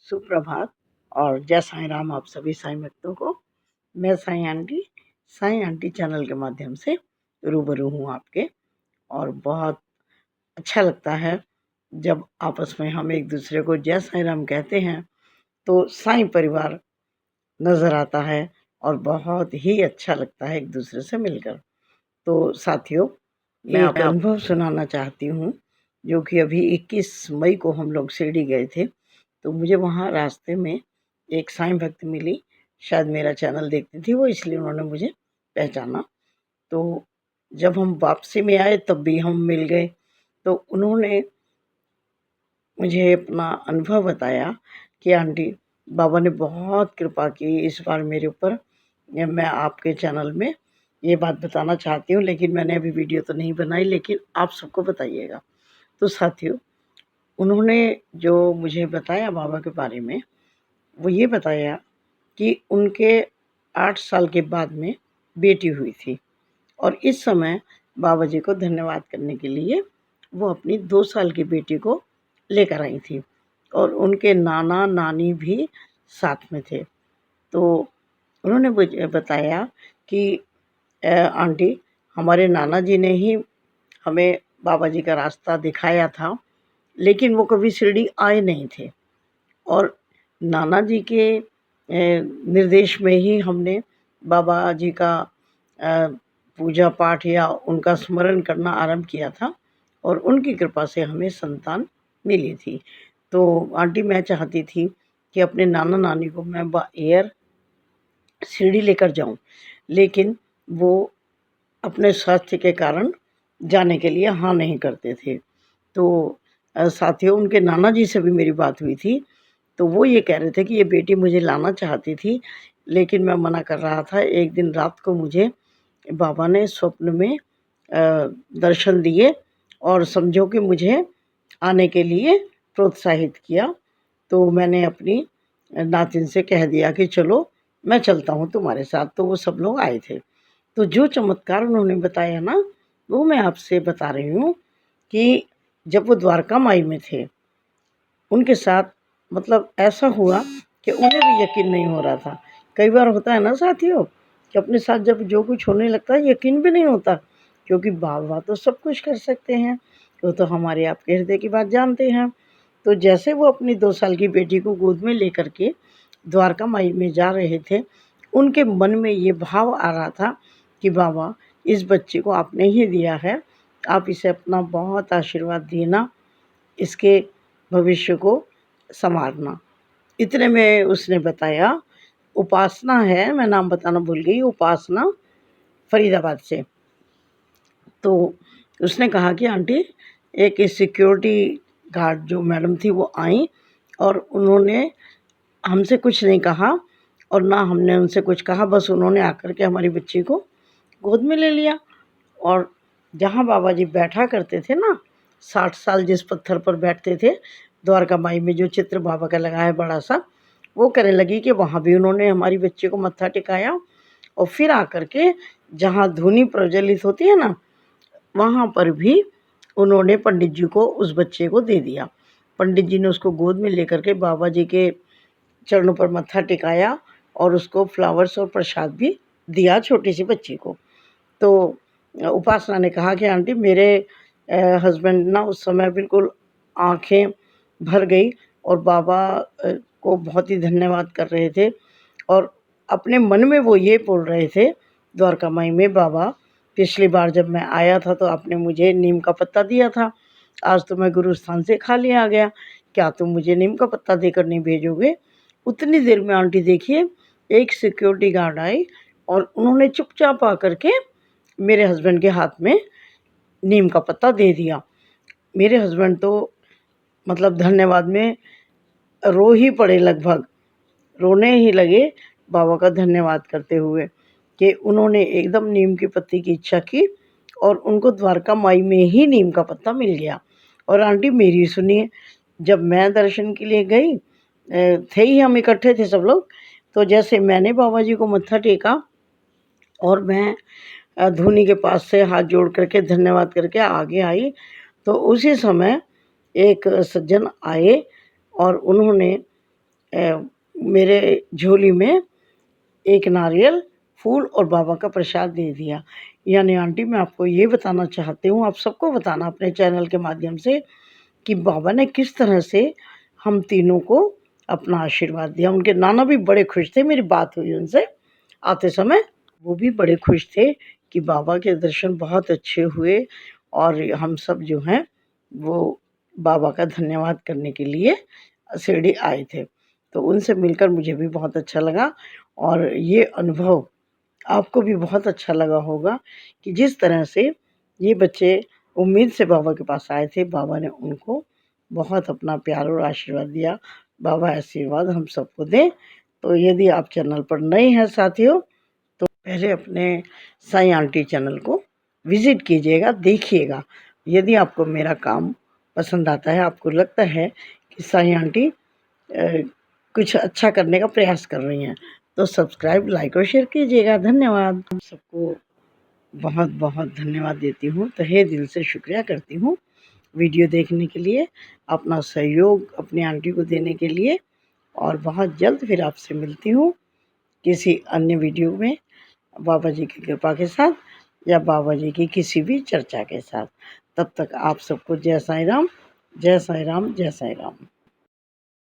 सुप्रभात और जय साईं राम आप सभी साईं भक्तों को। मैं साईं आंटी चैनल के माध्यम से रूबरू हूँ आपके। और बहुत अच्छा लगता है जब आपस में हम एक दूसरे को जय साईं राम कहते हैं तो साईं परिवार नज़र आता है और बहुत ही अच्छा लगता है एक दूसरे से मिलकर। तो साथियों, मैं एक अनुभव सुनाना चाहती हूँ जो कि अभी 21 मई को हम लोग शिरडी गए थे। तो मुझे वहाँ रास्ते में एक साईं भक्त मिली, शायद मेरा चैनल देखती थी वो, इसलिए उन्होंने मुझे पहचाना। तो जब हम वापसी में आए तब भी हम मिल गए। तो उन्होंने मुझे अपना अनुभव बताया कि आंटी, बाबा ने बहुत कृपा की इस बार मेरे ऊपर। मैं आपके चैनल में ये बात बताना चाहती हूँ, लेकिन मैंने अभी वीडियो तो नहीं बनाई, लेकिन आप सबको बताइएगा। तो साथियों, उन्होंने जो मुझे बताया बाबा के बारे में, वो ये बताया कि उनके 8 साल के बाद में बेटी हुई थी और इस समय बाबा जी को धन्यवाद करने के लिए वो अपनी 2 साल की बेटी को लेकर आई थी और उनके नाना नानी भी साथ में थे। तो उन्होंने मुझे बताया कि आंटी, हमारे नाना जी ने ही हमें बाबा जी का रास्ता दिखाया था, लेकिन वो कभी शिरडी आए नहीं थे और नाना जी के निर्देश में ही हमने बाबा जी का पूजा पाठ या उनका स्मरण करना आरंभ किया था और उनकी कृपा से हमें संतान मिली थी। तो आंटी, मैं चाहती थी कि अपने नाना नानी को मैं बाय एयर शिरडी लेकर जाऊं, लेकिन वो अपने स्वास्थ्य के कारण जाने के लिए हाँ नहीं करते थे। तो साथियों, उनके नाना जी से भी मेरी बात हुई थी। तो वो ये कह रहे थे कि ये बेटी मुझे लाना चाहती थी, लेकिन मैं मना कर रहा था। एक दिन रात को मुझे बाबा ने स्वप्न में दर्शन दिए और समझो कि मुझे आने के लिए प्रोत्साहित किया। तो मैंने अपनी नातिन से कह दिया कि चलो मैं चलता हूँ तुम्हारे साथ। तो वो सब लोग आए थे। तो जो चमत्कार उन्होंने बताया ना, वो मैं आपसे बता रही हूँ कि जब वो द्वारका माई में थे, उनके साथ मतलब ऐसा हुआ कि उन्हें भी यकीन नहीं हो रहा था। कई बार होता है ना साथियों कि अपने साथ जब जो कुछ होने लगता है यकीन भी नहीं होता, क्योंकि बाबा तो सब कुछ कर सकते हैं, वो तो हमारे आपके हृदय की बात जानते हैं। तो जैसे वो अपनी 2 साल की बेटी को गोद में लेकर के द्वारका माई में जा रहे थे, उनके मन में ये भाव आ रहा था कि बाबा, इस बच्चे को आपने ही दिया है, आप इसे अपना बहुत आशीर्वाद देना, इसके भविष्य को संवारना। इतने में उसने बताया, उपासना है, मैं नाम बताना भूल गई, उपासना फरीदाबाद से। तो उसने कहा कि आंटी, एक सिक्योरिटी गार्ड जो मैडम थी वो आई और उन्होंने हमसे कुछ नहीं कहा और ना हमने उनसे कुछ कहा, बस उन्होंने आकर के हमारी बच्ची को गोद में ले लिया। और जहाँ बाबा जी बैठा करते थे ना, 60 साल जिस पत्थर पर बैठते थे, द्वारका माई में जो चित्र बाबा का लगा है बड़ा सा, वो कहने लगी कि वहाँ भी उन्होंने हमारी बच्ची को मत्था टिकाया और फिर आकर के जहाँ धूनी प्रज्वलित होती है ना, वहाँ पर भी उन्होंने पंडित जी को उस बच्चे को दे दिया। पंडित जी ने उसको गोद में लेकर के बाबा जी के चरणों पर मत्था टिकाया और उसको फ्लावर्स और प्रसाद भी दिया छोटी सी बच्ची को। तो उपासना ने कहा कि आंटी, मेरे हस्बैंड ना उस समय बिल्कुल आंखें भर गई और बाबा को बहुत ही धन्यवाद कर रहे थे और अपने मन में वो ये बोल रहे थे, द्वारका माई में, बाबा, पिछली बार जब मैं आया था तो आपने मुझे नीम का पत्ता दिया था, आज तो मैं गुरु स्थान से खाली आ गया, क्या तुम मुझे नीम का पत्ता देकर नहीं भेजोगे? उतनी देर में आंटी देखिए, एक सिक्योरिटी गार्ड आई और उन्होंने चुपचाप आकर के मेरे हस्बैंड के हाथ में नीम का पत्ता दे दिया। मेरे हस्बैंड तो मतलब धन्यवाद में रो ही पड़े, लगभग रोने ही लगे बाबा का धन्यवाद करते हुए कि उन्होंने एकदम नीम की पत्ती की इच्छा की और उनको द्वारका माई में ही नीम का पत्ता मिल गया। और आंटी मेरी सुनिए, जब मैं दर्शन के लिए गई, थे ही हम इकट्ठे थे सब लोग, तो जैसे मैंने बाबा जी को मत्था टेका और मैं धूनी के पास से हाथ जोड़ करके धन्यवाद करके आगे आई, तो उसी समय एक सज्जन आए और उन्होंने मेरे झोली में एक नारियल, फूल और बाबा का प्रसाद दे दिया। यानी आंटी मैं आपको ये बताना चाहती हूँ, आप सबको बताना अपने चैनल के माध्यम से कि बाबा ने किस तरह से हम तीनों को अपना आशीर्वाद दिया। उनके नाना भी बड़े खुश थे, मेरी बात हुई उनसे आते समय, वो भी बड़े खुश थे कि बाबा के दर्शन बहुत अच्छे हुए और हम सब जो हैं वो बाबा का धन्यवाद करने के लिए शिरडी आए थे। तो उनसे मिलकर मुझे भी बहुत अच्छा लगा और ये अनुभव आपको भी बहुत अच्छा लगा होगा कि जिस तरह से ये बच्चे उम्मीद से बाबा के पास आए थे, बाबा ने उनको बहुत अपना प्यार और आशीर्वाद दिया। बाबा आशीर्वाद हम सबको दें। तो यदि आप चैनल पर नए हैं साथियों, तो पहले अपने साईं आंटी चैनल को विज़िट कीजिएगा, देखिएगा। यदि आपको मेरा काम पसंद आता है, आपको लगता है कि साईं आंटी कुछ अच्छा करने का प्रयास कर रही हैं, तो सब्सक्राइब, लाइक और शेयर कीजिएगा। धन्यवाद। सबको बहुत बहुत धन्यवाद देती हूँ, तहे दिल से शुक्रिया करती हूँ वीडियो देखने के लिए, अपना सहयोग अपनी आंटी को देने के लिए। और बहुत जल्द फिर आपसे मिलती हूँ किसी अन्य वीडियो में, बाबा जी की कृपा के साथ या बाबा जी की किसी भी चर्चा के साथ। तब तक आप सबको जय साईं राम, जय साईं राम, जय साईं राम।